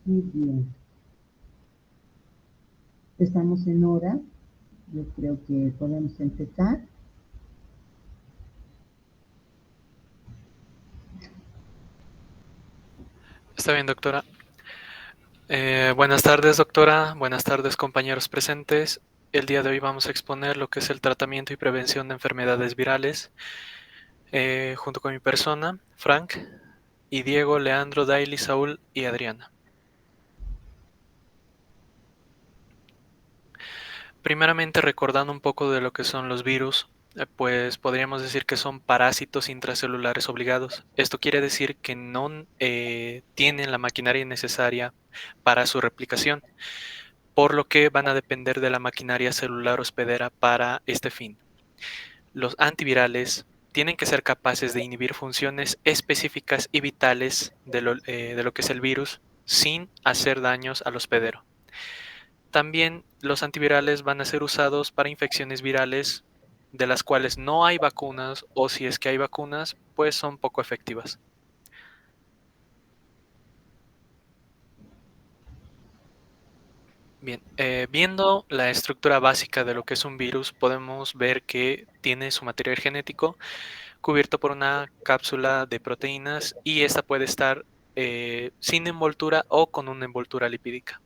Muy bien. Estamos en hora. Yo creo que podemos empezar. Está bien, doctora. Buenas tardes, doctora. Buenas tardes, compañeros presentes. El día de hoy vamos a exponer lo que es el tratamiento y prevención de enfermedades virales, junto con mi persona, Frank, y Diego, Leandro, Daily, Saúl y Adriana. Primeramente, recordando un poco de lo que son los virus, pues podríamos decir que son parásitos intracelulares obligados. Esto quiere decir que no tienen la maquinaria necesaria para su replicación, por lo que van a depender de la maquinaria celular hospedera para este fin. Los antivirales tienen que ser capaces de inhibir funciones específicas y vitales de lo que es el virus sin hacer daños al hospedero. También los antivirales van a ser usados para infecciones virales de las cuales no hay vacunas, o si es que hay vacunas, pues son poco efectivas. Bien, viendo la estructura básica de lo que es un virus, podemos ver que tiene su material genético cubierto por una cápsula de proteínas, y esta puede estar sin envoltura o con una envoltura lipídica.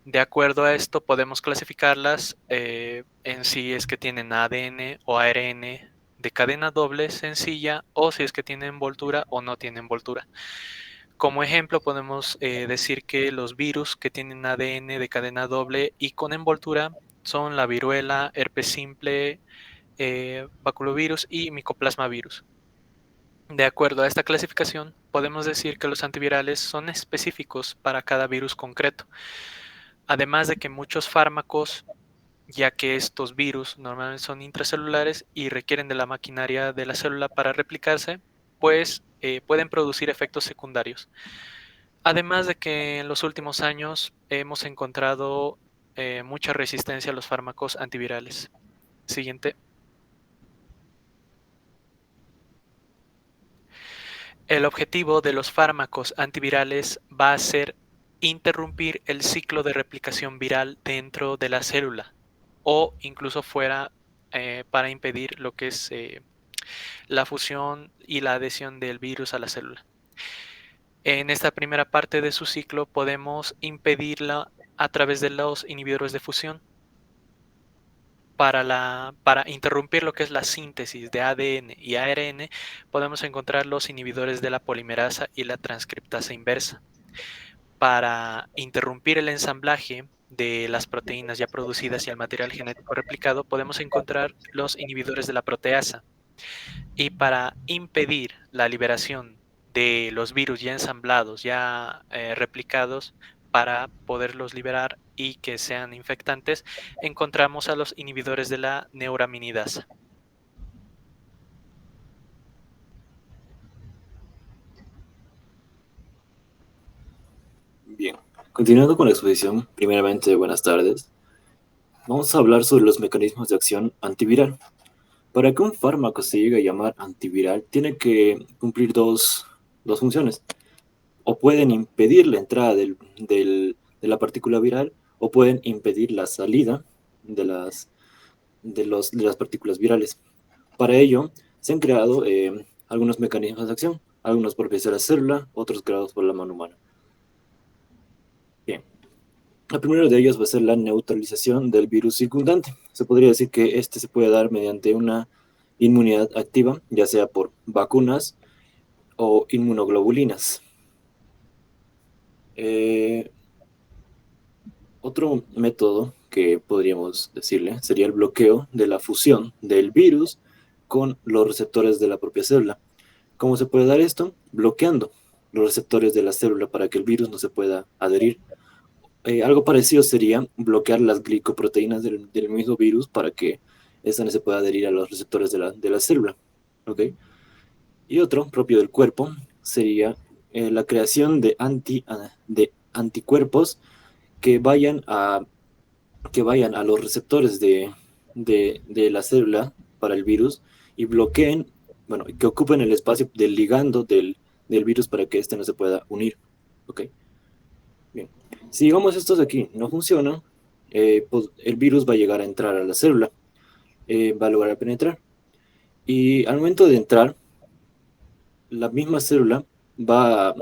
De acuerdo a esto, podemos clasificarlas en si es que tienen ADN o ARN de cadena doble, sencilla, o si es que tienen envoltura o no tienen envoltura. Como ejemplo, podemos decir que los virus que tienen ADN de cadena doble y con envoltura son la viruela, herpes simple, baculovirus y micoplasmavirus. De acuerdo a esta clasificación, podemos decir que los antivirales son específicos para cada virus concreto, además de que muchos fármacos, ya que estos virus normalmente son intracelulares y requieren de la maquinaria de la célula para replicarse, pues pueden producir efectos secundarios. Además de que en los últimos años hemos encontrado mucha resistencia a los fármacos antivirales. Siguiente. El objetivo de los fármacos antivirales va a ser interrumpir el ciclo de replicación viral dentro de la célula, o incluso fuera, para impedir lo que es la fusión y la adhesión del virus a la célula. En esta primera parte de su ciclo podemos impedirla a través de los inhibidores de fusión. Para interrumpir lo que es la síntesis de ADN y ARN, podemos encontrar los inhibidores de la polimerasa y la transcriptasa inversa. Para interrumpir el ensamblaje de las proteínas ya producidas y el material genético replicado, podemos encontrar los inhibidores de la proteasa. Y para impedir la liberación de los virus ya ensamblados, ya replicados, para poderlos liberar y que sean infectantes, encontramos a los inhibidores de la neuraminidasa. Bien, continuando con la exposición, primeramente buenas tardes. Vamos a hablar sobre los mecanismos de acción antiviral. Para que un fármaco se llegue a llamar antiviral, tiene que cumplir dos funciones. O pueden impedir la entrada de la partícula viral, o pueden impedir la salida de las partículas virales. Para ello, se han creado algunos mecanismos de acción, algunos propios de la célula, otros creados por la mano humana. Bien. El primero de ellos va a ser la neutralización del virus circundante. Se podría decir que este se puede dar mediante una inmunidad activa, ya sea por vacunas o inmunoglobulinas. Otro método que podríamos decirle sería el bloqueo de la fusión del virus con los receptores de la propia célula. ¿Cómo se puede dar esto? Bloqueando los receptores de la célula para que el virus no se pueda adherir. Algo parecido sería bloquear las glicoproteínas del mismo virus para que esta no se pueda adherir a los receptores de la célula. ¿Ok? Y otro propio del cuerpo sería la creación de anticuerpos que vayan a los receptores de la célula para el virus y bloqueen, bueno, que ocupen el espacio del ligando del virus para que éste no se pueda unir. ¿Ok? Bien. Si digamos estos de aquí no funcionan, pues el virus va a llegar a entrar a la célula, va a lograr penetrar. Y al momento de entrar, la misma célula va,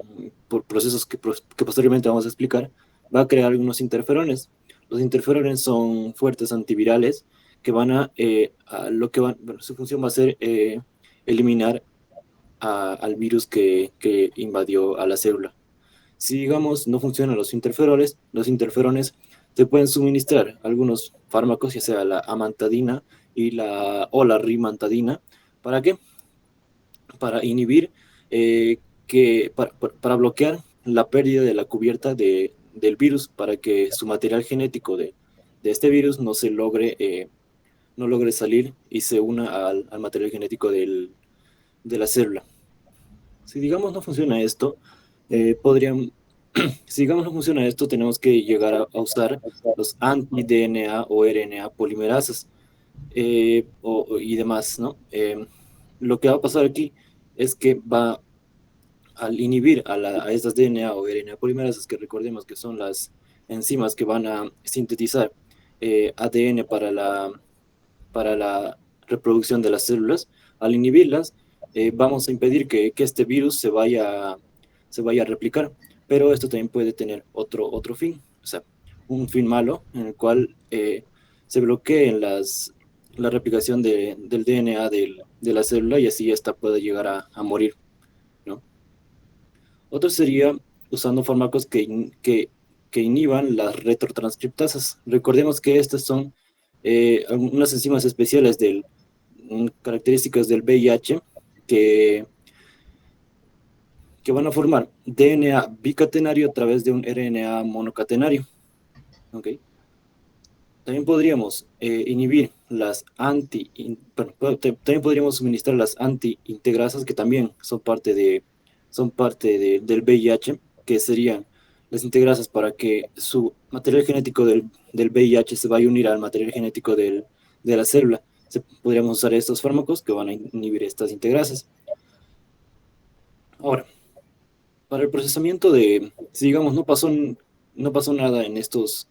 por procesos que posteriormente vamos a explicar, va a crear algunos interferones. Los interferones son fuertes antivirales que van lo que van, bueno, su función va a ser eliminar al virus que invadió a la célula. Si, digamos, no funcionan los interferones te pueden suministrar algunos fármacos, ya sea la amantadina o la rimantadina. ¿Para qué? Para inhibir, para bloquear la pérdida de la cubierta del virus, para que su material genético de este virus no logre salir y se una al material genético de la célula. Si, digamos, no funciona esto, podrían, si, digamos, no funciona esto, tenemos que llegar a usar los anti-DNA o RNA polimerasas y demás, ¿no? Lo que va a pasar aquí es que al inhibir a estas DNA o RNA polimerasas, que recordemos que son las enzimas que van a sintetizar ADN para la reproducción de las células, al inhibirlas, vamos a impedir que este virus se vaya a replicar. Pero esto también puede tener otro fin, o sea, un fin malo, en el cual se bloqueen la replicación del DNA de la célula, y así esta puede llegar a morir, ¿no? Otro sería usando fármacos que inhiban las retrotranscriptasas. Recordemos que estas son unas enzimas especiales características del VIH que van a formar DNA bicatenario a través de un RNA monocatenario. ¿Okay? También podríamos inhibir también podríamos suministrar las antiintegrasas, que también son parte del VIH, que serían las integrasas para que su material genético del VIH se vaya a unir al material genético de la célula. Podríamos usar estos fármacos que van a inhibir estas integrasas. Ahora, para el procesamiento si, digamos, no pasó nada en estos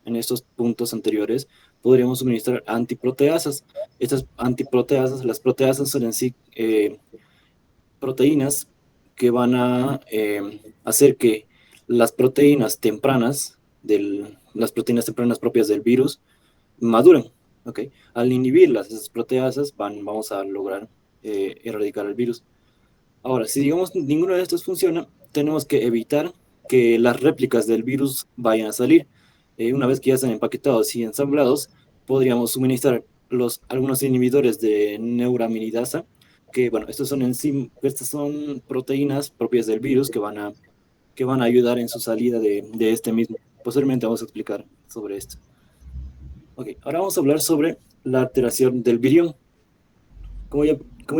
puntos anteriores, podríamos suministrar antiproteasas. Estas antiproteasas, las proteasas son en sí proteínas que van a hacer que las proteínas tempranas propias del virus maduren. ¿Okay? Al inhibirlas, esas proteasas, vamos a lograr erradicar el virus. Ahora, si, digamos, ninguno de estos funciona, tenemos que evitar que las réplicas del virus vayan a salir. Una vez que ya están empaquetados y ensamblados, podríamos suministrar algunos inhibidores de neuraminidasa, que, bueno, estas son proteínas propias del virus que van a ayudar en su salida de este mismo. Posteriormente vamos a explicar sobre esto. Ok, ahora vamos a hablar sobre la alteración del virión. Como ya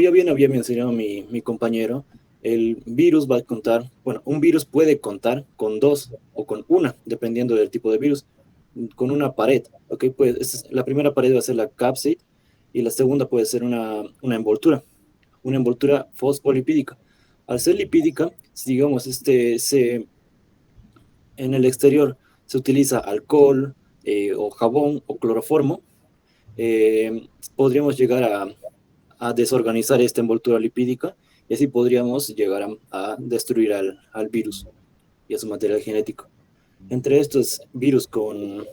bien había mencionado mi compañero, el virus va a contar, bueno, un virus puede contar con dos o con una, dependiendo del tipo de virus, con una pared. Ok, pues la primera pared va a ser la capsid y la segunda puede ser una envoltura fosfolipídica. Al ser lipídica, si, digamos, en el exterior se utiliza alcohol o jabón o cloroformo, podríamos llegar a desorganizar esta envoltura lipídica, y así podríamos llegar a destruir al virus y a su material genético. Entre estos virus con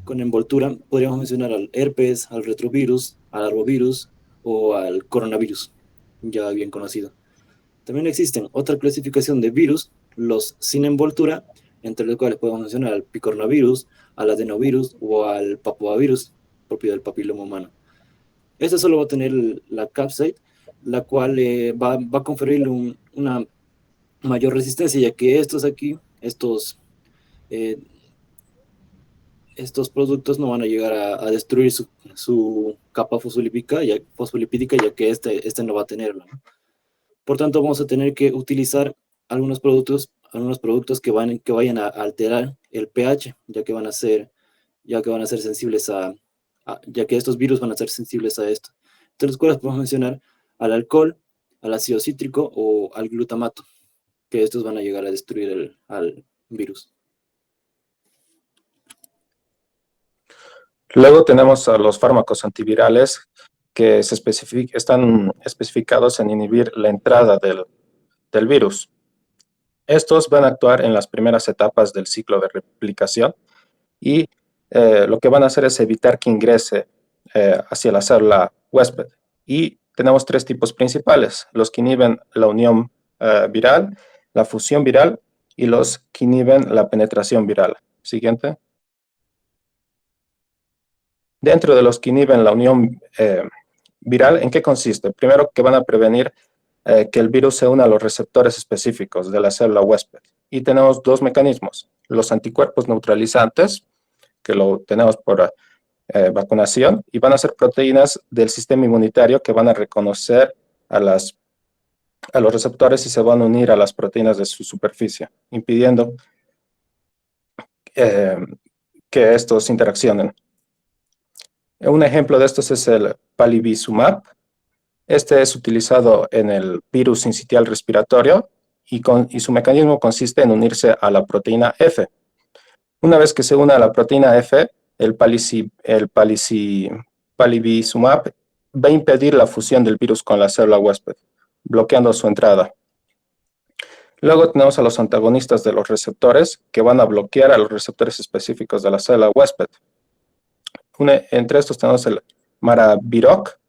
envoltura podríamos mencionar al herpes, al retrovirus, al arbovirus o al coronavirus, ya bien conocido. También existen otra clasificación de virus, los sin envoltura, entre los cuales podemos mencionar al picornavirus, al adenovirus o al papuavirus, propio del papiloma humano. Este solo va a tener la capsid, la cual va a conferirle una mayor resistencia, ya que estos productos no van a llegar a destruir su capa fosfolipídica, ya que este no va a tenerlo, ¿no? Por tanto, vamos a tener que utilizar algunos productos que vayan a alterar el pH, ya que van a ser sensibles ya que estos virus van a ser sensibles a esto. Entre los cuales podemos mencionar al alcohol, al ácido cítrico o al glutamato, que estos van a llegar a destruir virus. Luego tenemos a los fármacos antivirales que están especificados en inhibir la entrada del virus. Estos van a actuar en las primeras etapas del ciclo de replicación y lo que van a hacer es evitar que ingrese hacia la célula huésped. Y tenemos tres tipos principales: los que inhiben la unión viral, la fusión viral y los que inhiben la penetración viral. Siguiente. Dentro de los que inhiben la unión viral, ¿en qué consiste? Primero, que van a prevenir que el virus se una a los receptores específicos de la célula huésped. Y tenemos dos mecanismos: los anticuerpos neutralizantes, que lo tenemos por vacunación, y van a ser proteínas del sistema inmunitario que van a reconocer a los receptores y se van a unir a las proteínas de su superficie, impidiendo que estos interaccionen. Un ejemplo de estos es el palivizumab. Este es utilizado en el virus sincitial respiratorio y su mecanismo consiste en unirse a la proteína F. Una vez que se une a la proteína F, el palivizumab va a impedir la fusión del virus con la célula huésped, bloqueando su entrada. Luego tenemos a los antagonistas de los receptores, que van a bloquear a los receptores específicos de la célula huésped. Entre estos tenemos el maraviroc,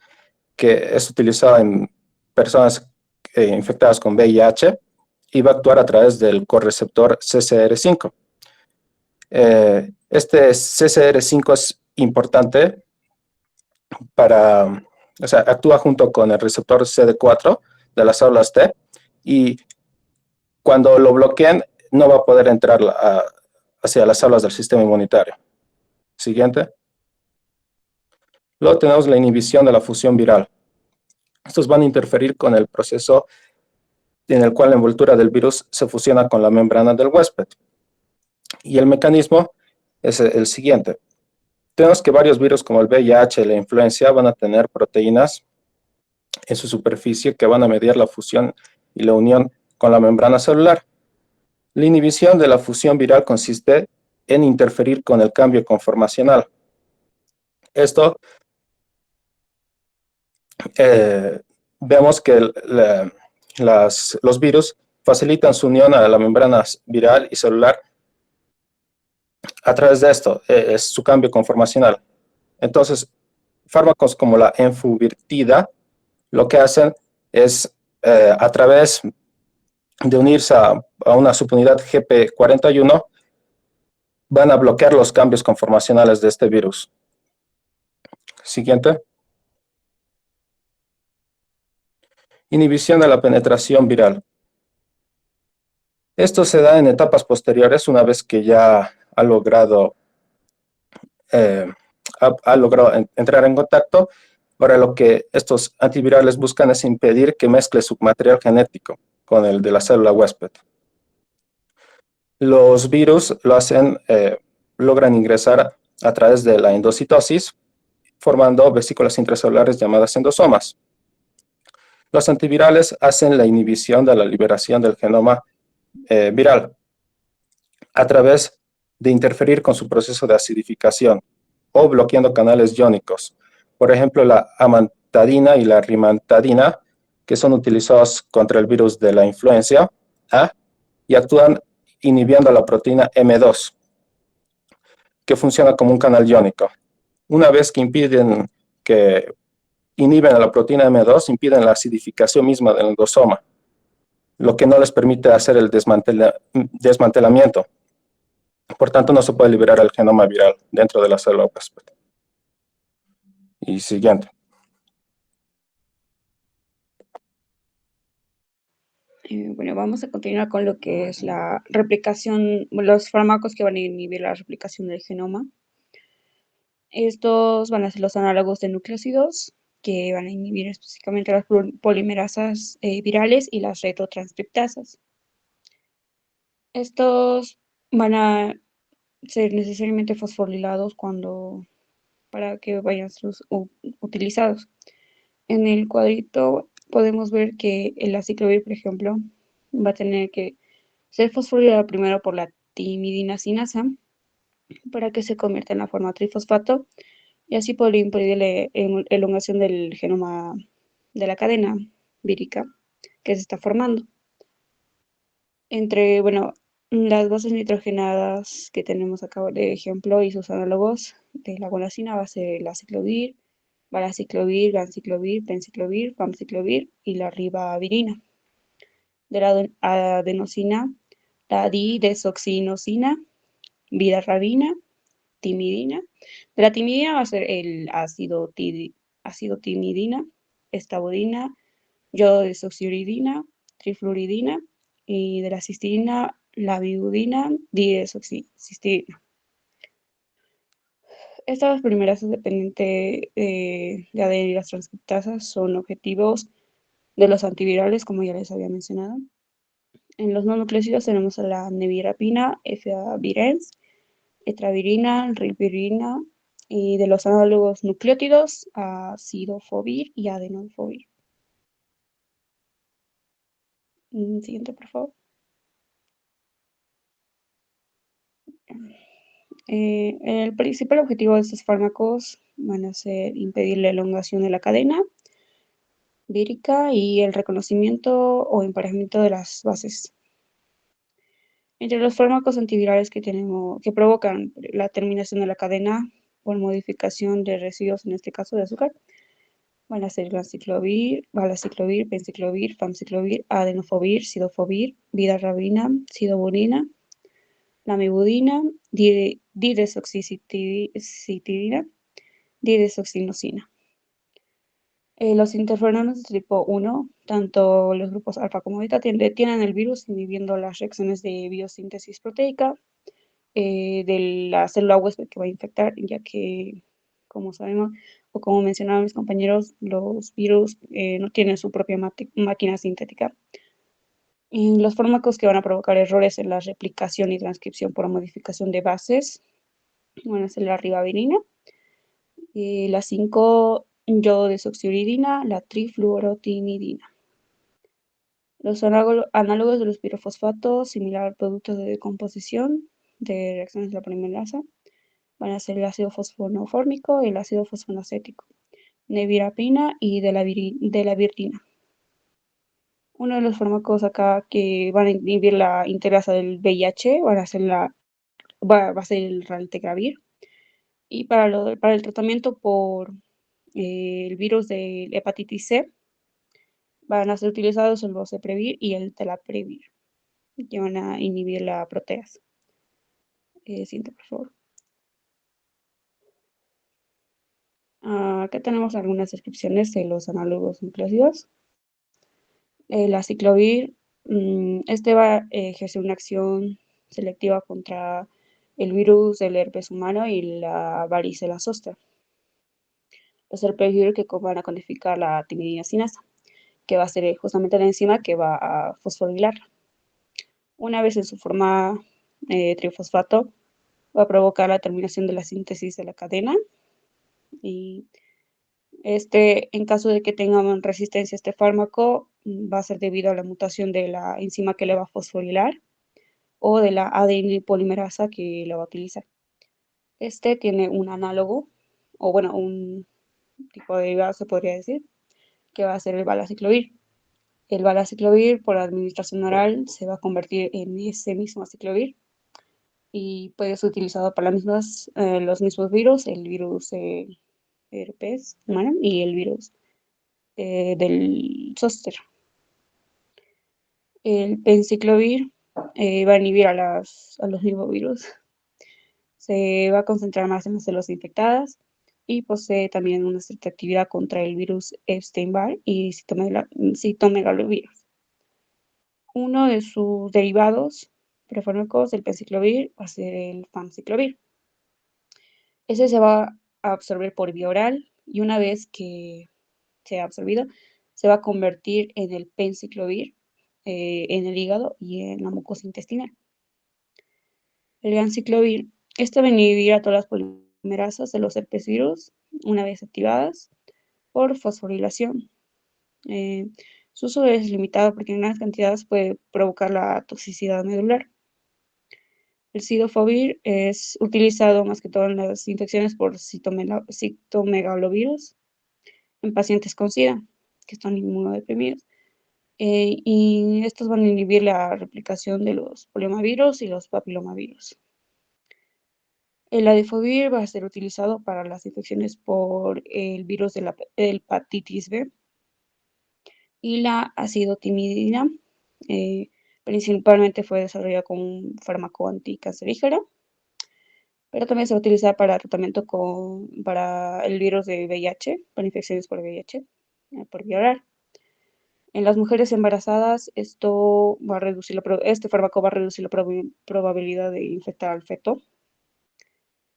que es utilizado en personas infectadas con VIH y va a actuar a través del correceptor CCR5. Este CCR5 es importante actúa junto con el receptor CD4 de las células T, y cuando lo bloqueen no va a poder entrar hacia las células del sistema inmunitario. Siguiente. Luego tenemos la inhibición de la fusión viral. Estos van a interferir con el proceso en el cual la envoltura del virus se fusiona con la membrana del huésped. Y el mecanismo es el siguiente. Tenemos que varios virus como el VIH y la influenza van a tener proteínas en su superficie que van a mediar la fusión y la unión con la membrana celular. La inhibición de la fusión viral consiste en interferir con el cambio conformacional. Esto vemos que los virus facilitan su unión a la membrana viral y celular a través de esto, es su cambio conformacional. Entonces, fármacos como la enfuvirtida lo que hacen es, a través de unirse a una subunidad GP41, van a bloquear los cambios conformacionales de este virus. Siguiente. Inhibición de la penetración viral. Esto se da en etapas posteriores, una vez que ya ha logrado entrar en contacto. Ahora lo que estos antivirales buscan es impedir que mezcle su material genético con el de la célula huésped. Los virus logran ingresar a través de la endocitosis, formando vesículas intracelulares llamadas endosomas. Los antivirales hacen la inhibición de la liberación del genoma viral a través de interferir con su proceso de acidificación o bloqueando canales iónicos. Por ejemplo, la amantadina y la rimantadina, que son utilizados contra el virus de la influenza A, y actúan inhibiendo la proteína M2, que funciona como un canal iónico. Una vez que inhiben a la proteína M2, impiden la acidificación misma del endosoma, lo que no les permite hacer el desmantelamiento. Por tanto, no se puede liberar el genoma viral dentro de la célula huésped. Y siguiente. Bueno, vamos a continuar con lo que es la replicación, los fármacos que van a inhibir la replicación del genoma. Estos van a ser los análogos de nucleósidos, que van a inhibir específicamente las polimerasas virales y las retrotranscriptasas. Estos van a ser necesariamente fosforilados para que vayan a ser utilizados. En el cuadrito podemos ver que el aciclovir, por ejemplo, va a tener que ser fosforilado primero por la timidina sinasa para que se convierta en la forma trifosfato y así podría impedir la elongación del genoma de la cadena vírica que se está formando. Entre, las bases nitrogenadas que tenemos acá de ejemplo y sus análogos de la guanosina va a ser el aciclovir, valaciclovir, ganciclovir, penciclovir, famciclovir y la ribavirina. De la adenosina, la didesoxinosina, vidarrabina, timidina. De la timidina va a ser el ácido timidina, estabudina, yododesoxiuridina, trifluoridina y de la cistidina, la biudina, didesoxicistidina. Estas primeras dependientes de adheridas transcriptasas son objetivos de los antivirales, como ya les había mencionado. En los no nucleósidos tenemos a la nevirapina, efavirenz, etravirina, rilvirina y de los análogos nucleótidos, acidofovir y adenofovir. Siguiente, por favor. El principal objetivo de estos fármacos van a ser impedir la elongación de la cadena vírica y el reconocimiento o emparejamiento de las bases. Entre los fármacos antivirales que provocan la terminación de la cadena por modificación de residuos, en este caso de azúcar, van a ser ganciclovir, valaciclovir, penciclovir, famciclovir, adenofovir, sidofovir, vidarrabina, sidobudina, lamivudina, didesoxicitidina, didesoxinosina. Los interferones de tipo 1, tanto los grupos alfa como beta, tienen el virus inhibiendo las reacciones de biosíntesis proteica de la célula huésped que va a infectar, ya que, como sabemos, o como mencionaban mis compañeros, los virus no tienen su propia máquina sintética. Y los fármacos que van a provocar errores en la replicación y transcripción por modificación de bases van a ser la ribavirina, la 5-yodesoxiuridina, la trifluorotinidina. Los análogos de los pirofosfatos, similar al producto de decomposición de reacciones de la polimerasa, van a ser el ácido fosfonofórmico y el ácido fosfonacético, nevirapina y de la virtina. Uno de los fármacos acá que van a inhibir la integrasa del VIH va a ser el raltegravir. Y para el tratamiento por el virus de hepatitis C van a ser utilizados el boceprevir y el telaprevir, que van a inhibir la proteasa. Siguiente, por favor. Acá tenemos algunas descripciones de los análogos nucleósidos. El aciclovir, este va a ejercer una acción selectiva contra el virus del herpes humano y la varicela zoster. Los serpevir que van a codificar la timidina sinasa, que va a ser justamente la enzima que va a fosforilarla. Una vez en su forma trifosfato, va a provocar la terminación de la síntesis de la cadena y en caso de que tengan resistencia a este fármaco, va a ser debido a la mutación de la enzima que le va a fosforilar o de la ADN polimerasa que la va a utilizar. Este tiene un análogo, o un tipo de derivado se podría decir, que va a ser el valaciclovir. El valaciclovir por administración oral se va a convertir en ese mismo aciclovir y puede ser utilizado para los mismos virus, el virus herpes humano y el virus del zóster. El penciclovir va a inhibir a los mismos virus. Se va a concentrar más en las células infectadas y posee también una cierta actividad contra el virus Epstein-Barr y citomegalovirus. Uno de sus derivados prefármacos del penciclovir va a ser el famciclovir. Ese se va a absorber por vía oral y una vez que se ha absorbido, se va a convertir en el penciclovir en el hígado y en la mucosa intestinal. El ganciclovir, va a inhibir a todas las polimerasas de los herpesvirus una vez activadas por fosforilación. Su uso es limitado porque en grandes cantidades puede provocar la toxicidad medular. El cidofovir es utilizado más que todo en las infecciones por citomegalovirus en pacientes con SIDA, que están inmunodeprimidos. Y estos van a inhibir la replicación de los poliomavirus y los papilomavirus. El adefovir va a ser utilizado para las infecciones por el virus de la hepatitis B y la acidotimidina. Principalmente fue desarrollada como un fármaco anticancerígeno, pero también se utiliza para tratamiento para el virus de VIH, para infecciones por VIH, por vía oral. En las mujeres embarazadas, este fármaco va a reducir la probabilidad de infectar al feto.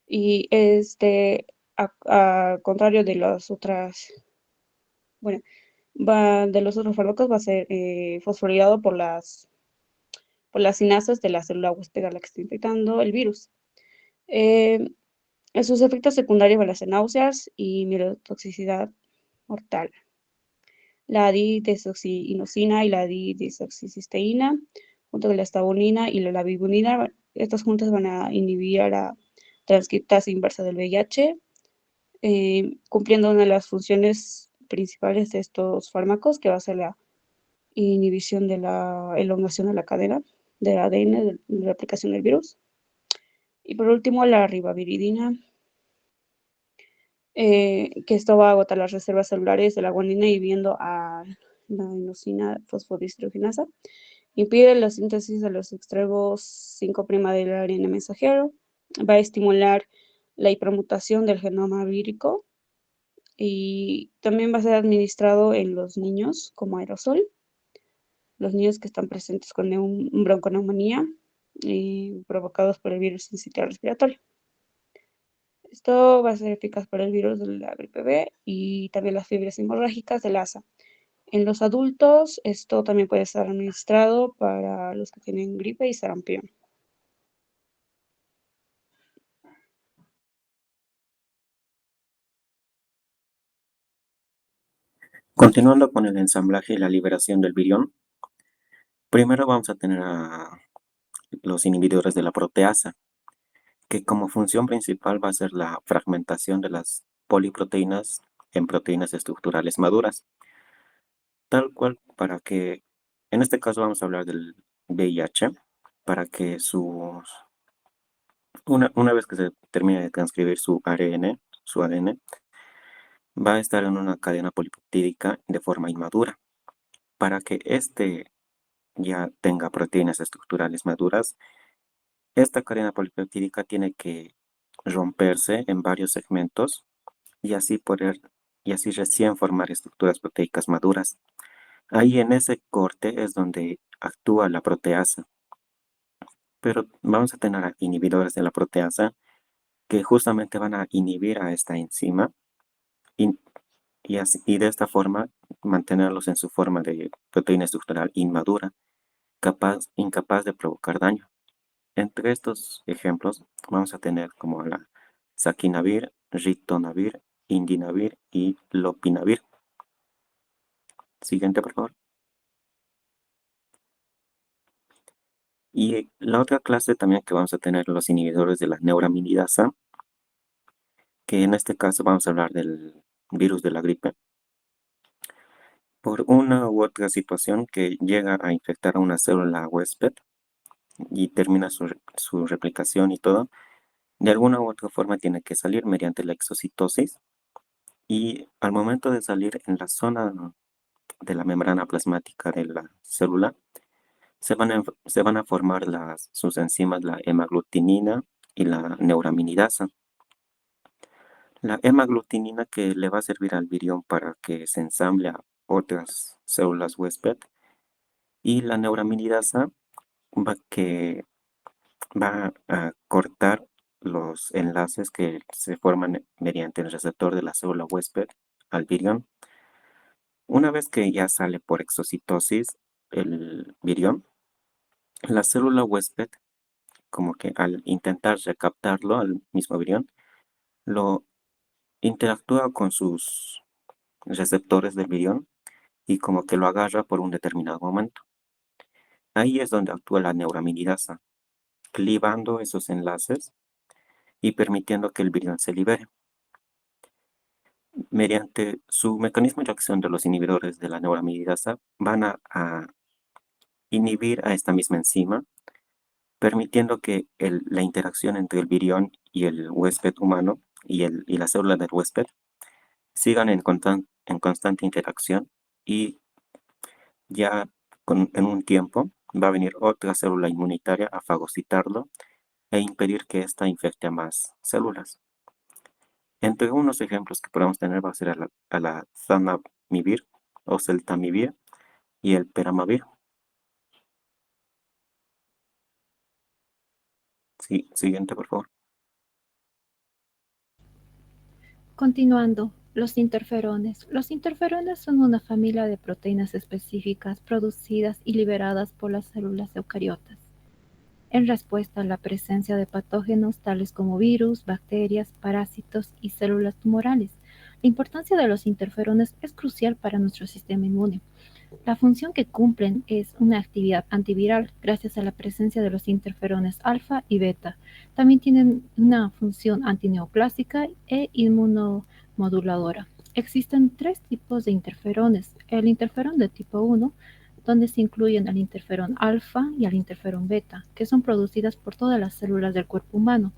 Y a contrario de las otras, bueno, de los otros fármacos, va a ser fosforilado por las sinasas de la célula huésped a la que está infectando el virus. En sus efectos secundarios van a ser náuseas y mielotoxicidad mortal. La didesoxiinosina y la didesoxicisteína, junto con la estabonina y la lavibunina, estas juntas van a inhibir a la transcriptasa inversa del VIH, cumpliendo una de las funciones principales de estos fármacos, que va a ser la inhibición de la elongación de la cadena del ADN, de la replicación del virus. Y por último, la ribaviridina, que esto va a agotar las reservas celulares de la guanina inhibiendo a la inosina fosfodiestrogenosa, impide la síntesis de los extremos 5' del ARN mensajero, va a estimular la hipermutación del genoma vírico y también va a ser administrado en los niños como aerosol, los niños que están presentes con bronconeumonía provocados por el virus sincitial respiratorio. Esto va a ser eficaz para el virus de la gripe B y también las fiebres hemorrágicas del Lassa. En los adultos, esto también puede ser administrado para los que tienen gripe y sarampión. Continuando con el ensamblaje y la liberación del virión, primero vamos a tener a los inhibidores de la proteasa, que como función principal va a ser la fragmentación de las poliproteínas en proteínas estructurales maduras, tal cual para que, en este caso vamos a hablar del VIH, para que una vez que se termine de transcribir su ADN, va a estar en una cadena polipeptídica de forma inmadura. Para que ya tenga proteínas estructurales maduras, esta cadena polipeptídica tiene que romperse en varios segmentos y así recién formar estructuras proteicas maduras. Ahí en ese corte es donde actúa la proteasa. Pero vamos a tener inhibidores de la proteasa que justamente van a inhibir a esta enzima y de esta forma mantenerlos en su forma de proteína estructural inmadura, incapaz de provocar daño. Entre estos ejemplos vamos a tener como la saquinavir, ritonavir, indinavir y lopinavir. Siguiente, por favor. Y la otra clase también que vamos a tener los inhibidores de la neuraminidasa, que en este caso vamos a hablar del virus de la gripe. Por una u otra situación que llega a infectar a una célula huésped y termina su replicación y todo, de alguna u otra forma tiene que salir mediante la exocitosis y al momento de salir en la zona de la membrana plasmática de la célula se van a formar sus enzimas, la hemaglutinina y la neuraminidasa. La hemaglutinina, que le va a servir al virión para que se ensamble a otras células huésped, y la neuraminidasa que va a cortar los enlaces que se forman mediante el receptor de la célula huésped al virión. Una vez que ya sale por exocitosis el virión, la célula huésped, como que al intentar recaptarlo al mismo virión, lo interactúa con sus receptores del virión y como que lo agarra por un determinado momento. Ahí es donde actúa la neuraminidasa, clivando esos enlaces y permitiendo que el virión se libere. Mediante su mecanismo de acción de los inhibidores de la neuraminidasa, van a inhibir a esta misma enzima, permitiendo que la interacción entre el virión y el huésped humano y la célula del huésped sigan en constante interacción, y ya en un tiempo va a venir otra célula inmunitaria a fagocitarlo e impedir que ésta infecte a más células. Entre unos ejemplos que podemos tener va a ser a la zanamivir o celtamivir y el peramavir. Sí, siguiente, por favor. Continuando, los interferones. Los interferones son una familia de proteínas específicas producidas y liberadas por las células eucariotas en respuesta a la presencia de patógenos tales como virus, bacterias, parásitos y células tumorales. La importancia de los interferones es crucial para nuestro sistema inmune. La función que cumplen es una actividad antiviral gracias a la presencia de los interferones alfa y beta. También tienen una función antineoplásica e inmunomoduladora. Existen 3 tipos de interferones. El interferón de tipo 1, donde se incluyen el interferón alfa y el interferón beta, que son producidas por todas las células del cuerpo humano.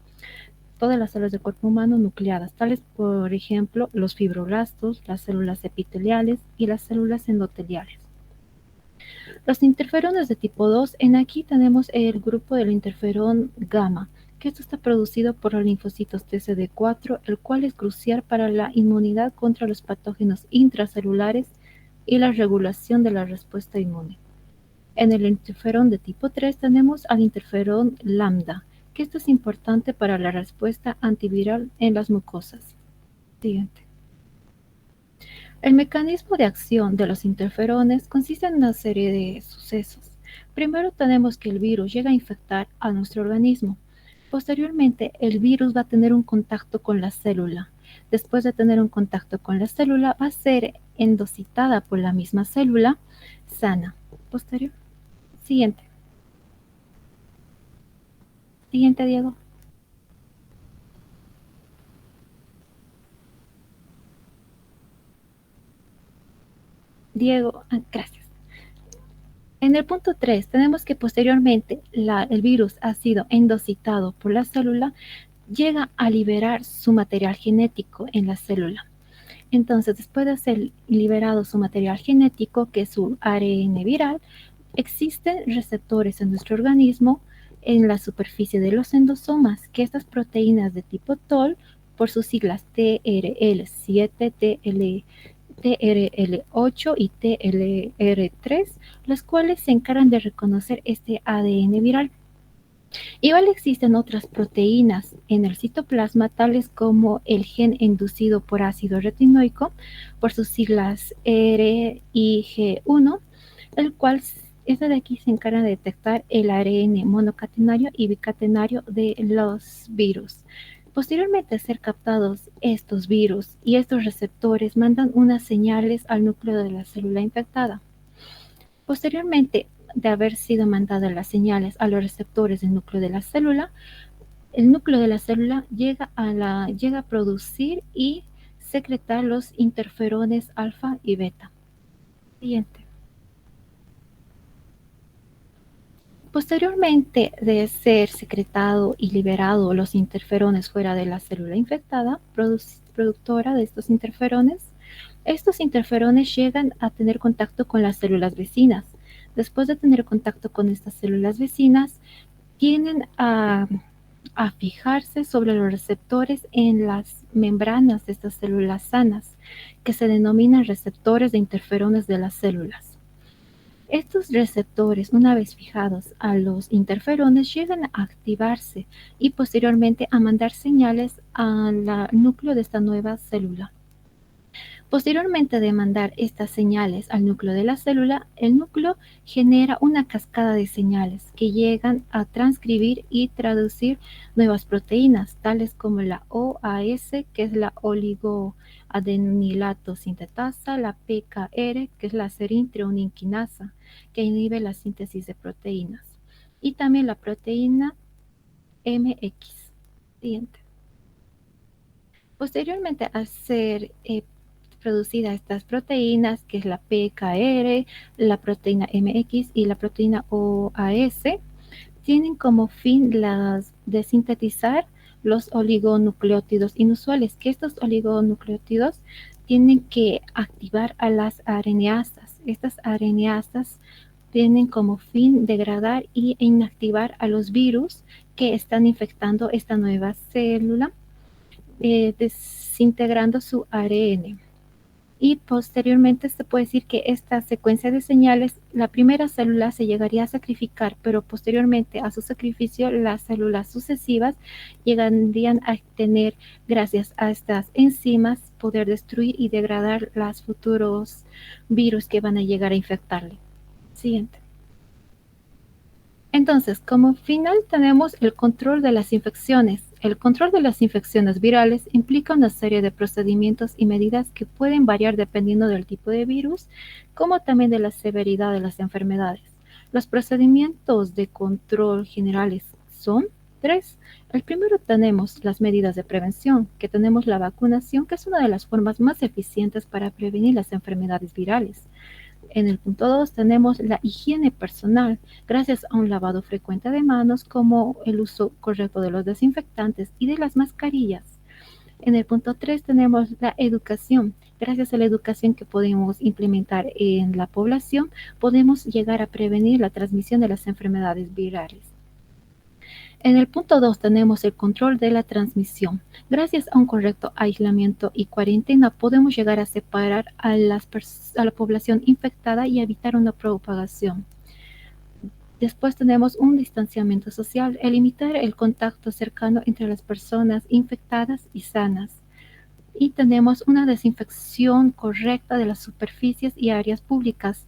Todas las células del cuerpo humano nucleadas, tales por ejemplo los fibroblastos, las células epiteliales y las células endoteliales. Los interferones de tipo 2, en aquí tenemos el grupo del interferón gamma, que esto está producido por los linfocitos TCD4, el cual es crucial para la inmunidad contra los patógenos intracelulares y la regulación de la respuesta inmune. En el interferón de tipo 3 tenemos al interferón lambda, que esto es importante para la respuesta antiviral en las mucosas. Siguiente. El mecanismo de acción de los interferones consiste en una serie de sucesos. Primero tenemos que el virus llega a infectar a nuestro organismo. Posteriormente, el virus va a tener un contacto con la célula. Después de tener un contacto con la célula, va a ser endocitada por la misma célula sana. Posterior. Siguiente. Siguiente, Diego. Diego, gracias. En el punto 3 tenemos que posteriormente el virus ha sido endocitado por la célula, llega a liberar su material genético en la célula. Entonces, después de ser liberado su material genético, que es su ARN viral, existen receptores en nuestro organismo en la superficie de los endosomas, que estas proteínas de tipo TOL, por sus siglas TRL7, TRL8 y TLR3, los cuales se encargan de reconocer este ADN viral. Igual existen otras proteínas en el citoplasma, tales como el gen inducido por ácido retinoico, por sus siglas RIG1, el cual este de aquí se encarga de detectar el ARN monocatenario y bicatenario de los virus. Posteriormente a ser captados estos virus y estos receptores mandan unas señales al núcleo de la célula infectada. Posteriormente de haber sido mandadas las señales a los receptores del núcleo de la célula, el núcleo de la célula llega a producir y secretar los interferones alfa y beta. Siguiente. Posteriormente de ser secretado y liberado los interferones fuera de la célula infectada, productora de estos interferones llegan a tener contacto con las células vecinas. Después de tener contacto con estas células vecinas, tienden a fijarse sobre los receptores en las membranas de estas células sanas, que se denominan receptores de interferones de las células. Estos receptores, una vez fijados a los interferones, llegan a activarse y posteriormente a mandar señales al núcleo de esta nueva célula. Posteriormente de mandar estas señales al núcleo de la célula, el núcleo genera una cascada de señales que llegan a transcribir y traducir nuevas proteínas, tales como la OAS, que es la oligoadenilato sintetasa, la PKR, que es la serine-treoninquinasa, que inhibe la síntesis de proteínas, y también la proteína MX. Siguiente. Posteriormente a ser producidas estas proteínas, que es la PKR, la proteína MX y la proteína OAS, tienen como fin las de sintetizar los oligonucleótidos inusuales, que estos oligonucleótidos tienen que activar a las RNasas. Estas RNasas tienen como fin degradar e inactivar a los virus que están infectando esta nueva célula, desintegrando su ARN. Y posteriormente se puede decir que esta secuencia de señales, la primera célula se llegaría a sacrificar, pero posteriormente a su sacrificio las células sucesivas llegarían a tener, gracias a estas enzimas, poder destruir y degradar los futuros virus que van a llegar a infectarle. Siguiente. Entonces, como final tenemos el control de las infecciones. El control de las infecciones virales implica una serie de procedimientos y medidas que pueden variar dependiendo del tipo de virus, como también de la severidad de las enfermedades. Los procedimientos de control generales son 3. El primero tenemos las medidas de prevención, que tenemos la vacunación, que es una de las formas más eficientes para prevenir las enfermedades virales. En el punto 2 tenemos la higiene personal, gracias a un lavado frecuente de manos, como el uso correcto de los desinfectantes y de las mascarillas. En el punto 3 tenemos la educación. Gracias a la educación que podemos implementar en la población, podemos llegar a prevenir la transmisión de las enfermedades virales. En el punto 2 tenemos el control de la transmisión. Gracias a un correcto aislamiento y cuarentena podemos llegar a separar a la población infectada y evitar una propagación. Después tenemos un distanciamiento social, el limitar el contacto cercano entre las personas infectadas y sanas. Y tenemos una desinfección correcta de las superficies y áreas públicas,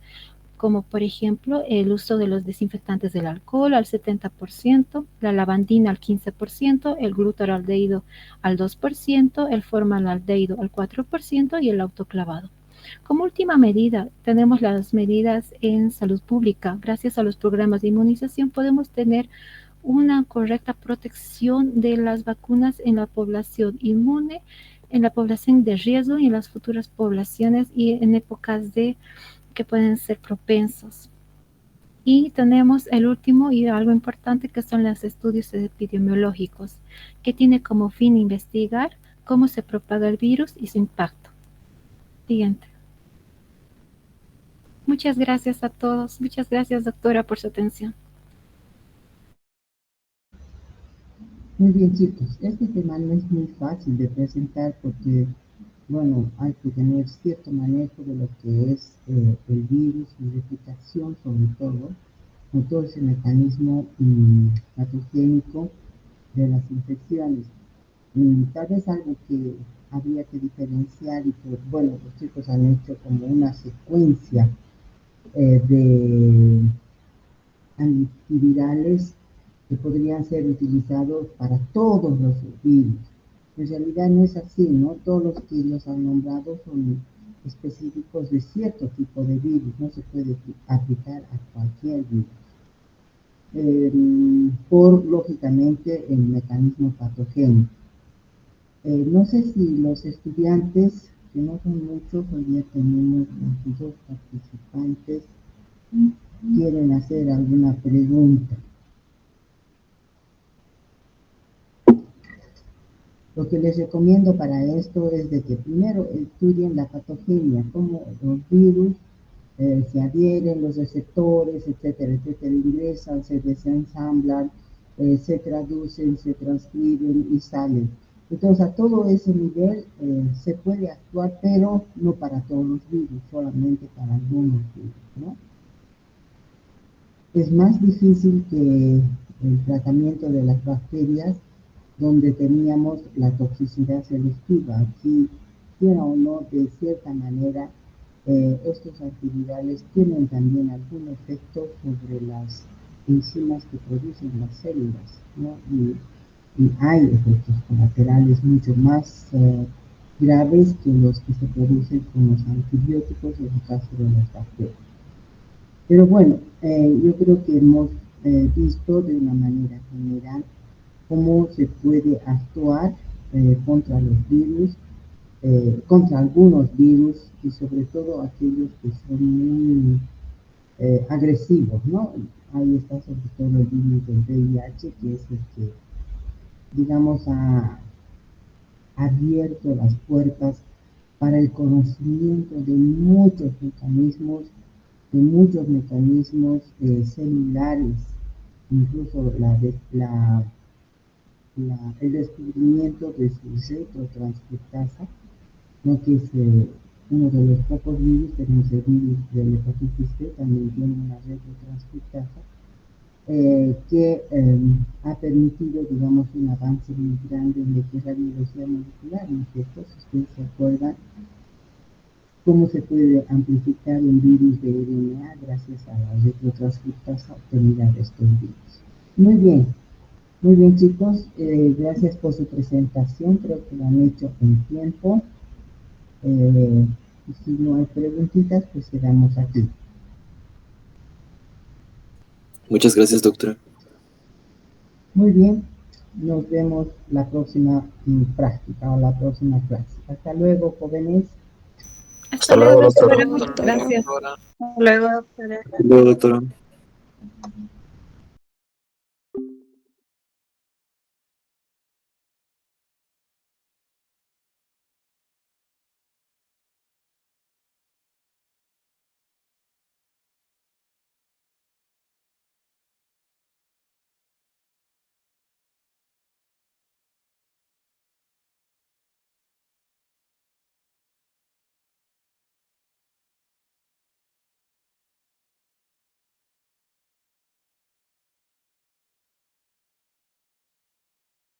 como por ejemplo el uso de los desinfectantes del alcohol al 70%, la lavandina al 15%, el glutaraldehído al 2%, el formaldehído al 4% y el autoclavado. Como última medida, tenemos las medidas en salud pública. Gracias a los programas de inmunización podemos tener una correcta protección de las vacunas en la población inmune, en la población de riesgo y en las futuras poblaciones y en épocas que pueden ser propensos. Y tenemos el último y algo importante, que son los estudios epidemiológicos, que tiene como fin investigar cómo se propaga el virus y su impacto. Siguiente. Muchas gracias a todos. Muchas gracias, doctora, por su atención. Muy bien, chicos. Este tema no es muy fácil de presentar porque, bueno, hay que tener cierto manejo de lo que es el virus y replicación, sobre todo ese mecanismo patogénico de las infecciones. Tal vez algo que habría que diferenciar y que, bueno, los chicos han hecho como una secuencia de antivirales que podrían ser utilizados para todos los virus. En realidad no es así, ¿no? Todos los que los han nombrado son específicos de cierto tipo de virus, no se puede aplicar a cualquier virus. Por, lógicamente, el mecanismo patogénico. No sé si los estudiantes, que no son muchos, hoy día tenemos 22 participantes, quieren hacer alguna pregunta. Lo que les recomiendo para esto es de que primero estudien la patogenia, cómo los virus se adhieren, los receptores, etcétera, etcétera, ingresan, se desensamblan, se traducen, se transcriben y salen. Entonces, a todo ese nivel se puede actuar, pero no para todos los virus, solamente para algunos virus, ¿no? Es más difícil que el tratamiento de las bacterias, donde teníamos la toxicidad selectiva. Aquí, quiera o no, de cierta manera, estos antivirales tienen también algún efecto sobre las enzimas que producen las células, ¿no? Y hay efectos colaterales mucho más graves que los que se producen con los antibióticos en el caso de las bacterias. Pero bueno, yo creo que hemos visto de una manera general cómo se puede actuar contra los virus, contra algunos virus y sobre todo aquellos que son muy agresivos, ¿no? Ahí está sobre todo el virus del VIH, que es el que, digamos, ha abierto las puertas para el conocimiento de muchos mecanismos celulares, incluso el descubrimiento de su retrotranscriptasa, ¿no? Que es uno de los pocos virus. Tenemos el virus de la hepatitis C, también tiene una retrotranscriptasa, que ha permitido, digamos, un avance muy grande en lo que es la biología molecular, ¿no es cierto? Si ustedes se acuerdan, cómo se puede amplificar un virus de RNA gracias a la retrotranscriptasa obtenida de estos virus. Muy bien chicos, gracias por su presentación, creo que lo han hecho en tiempo. Y si no hay preguntitas, pues quedamos aquí. Muchas gracias, doctora. Muy bien, nos vemos la próxima práctica o la próxima clase. Hasta luego, jóvenes. Hasta luego, doctora. doctora. Gracias. Luego, doctora. Hasta luego, doctora.